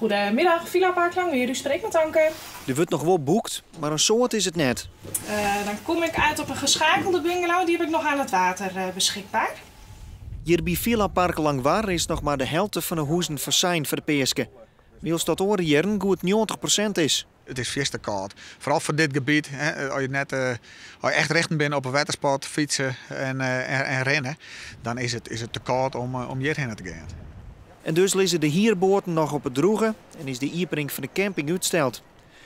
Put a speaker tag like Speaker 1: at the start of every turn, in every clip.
Speaker 1: Goedemiddag, Villa Park Langweer. U spreekt met Anke.
Speaker 2: Er wordt nog wel boekt, maar een soort is het net.
Speaker 1: Dan kom ik uit op een geschakelde bungalow. Die heb ik nog aan het water beschikbaar.
Speaker 2: Hier bij Villa Park Langwaar is nog maar de helft van de huizen verzeind voor de peeske. Wils dat oren jaren goed 90% is.
Speaker 3: Het is vast te koud. Vooral voor dit gebied. Hè, als je echt richten bent op een watersport, fietsen en rennen, dan is het te koud om hierheen te gaan.
Speaker 2: En dus liggen de hierboorten nog op het droegen en is de opening van de camping uitgesteld.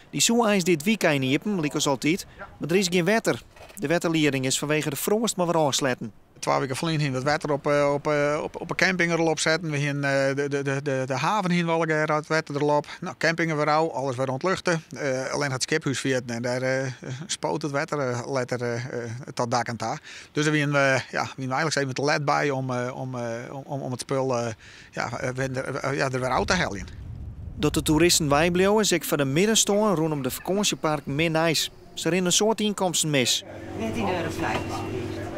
Speaker 2: Die zou eens dit weekend niet hebben, lijkt als altijd, maar er is geen wetter. De wetterleiding is vanwege de frost maar weer aansletten.
Speaker 3: 2 weken geleden het wetter op een camping erop zetten. We gingen de haven hier wel het wetter erop. Nou, campingen weer al, alles weer ontluchten. Alleen het skiphuis viert en daar spoot het wetter letter tot dak en ta. Dus we hebben eigenlijk even te let bij om het spul er weer uit te halen.
Speaker 2: Dat de toeristen bijblijven, zeg van de middenstoren rondom de vakantiepark meer nice. Ze rennen een soort inkomsten mis.
Speaker 4: €13,50.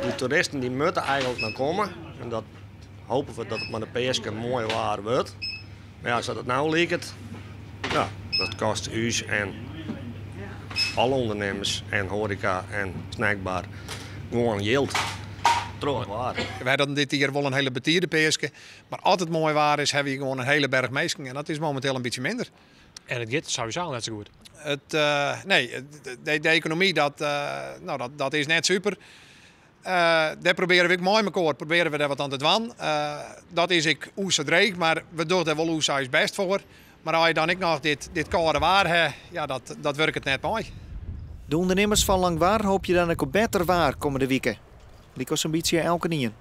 Speaker 5: De toeristen die moeten eigenlijk naar komen. En dat hopen we dat het met de peeske mooi waar wordt. Maar ja, zoals het nou lijkt, ja, dat kost u en alle ondernemers en horeca en snackbar gewoon geld. Trouw waar.
Speaker 6: Wij hadden dit hier wel een hele betierde peeske. Maar altijd mooi waar is, hebben we gewoon een hele berg meesken. En dat is momenteel een beetje minder.
Speaker 7: En het gaat sowieso net zo goed.
Speaker 6: De economie, dat is net super. Daar proberen we ook mooi met elkaar proberen we daar wat aan te doen. Dat is ik oes dreig, maar we doen er wel oes is best voor. Maar als je dan ook nog dit koude waar hebt, ja, dat werkt het net mooi.
Speaker 2: De ondernemers van Langwaar hoop je dan ook op beter waar komende weken. Lijkt als een beetje elke niet.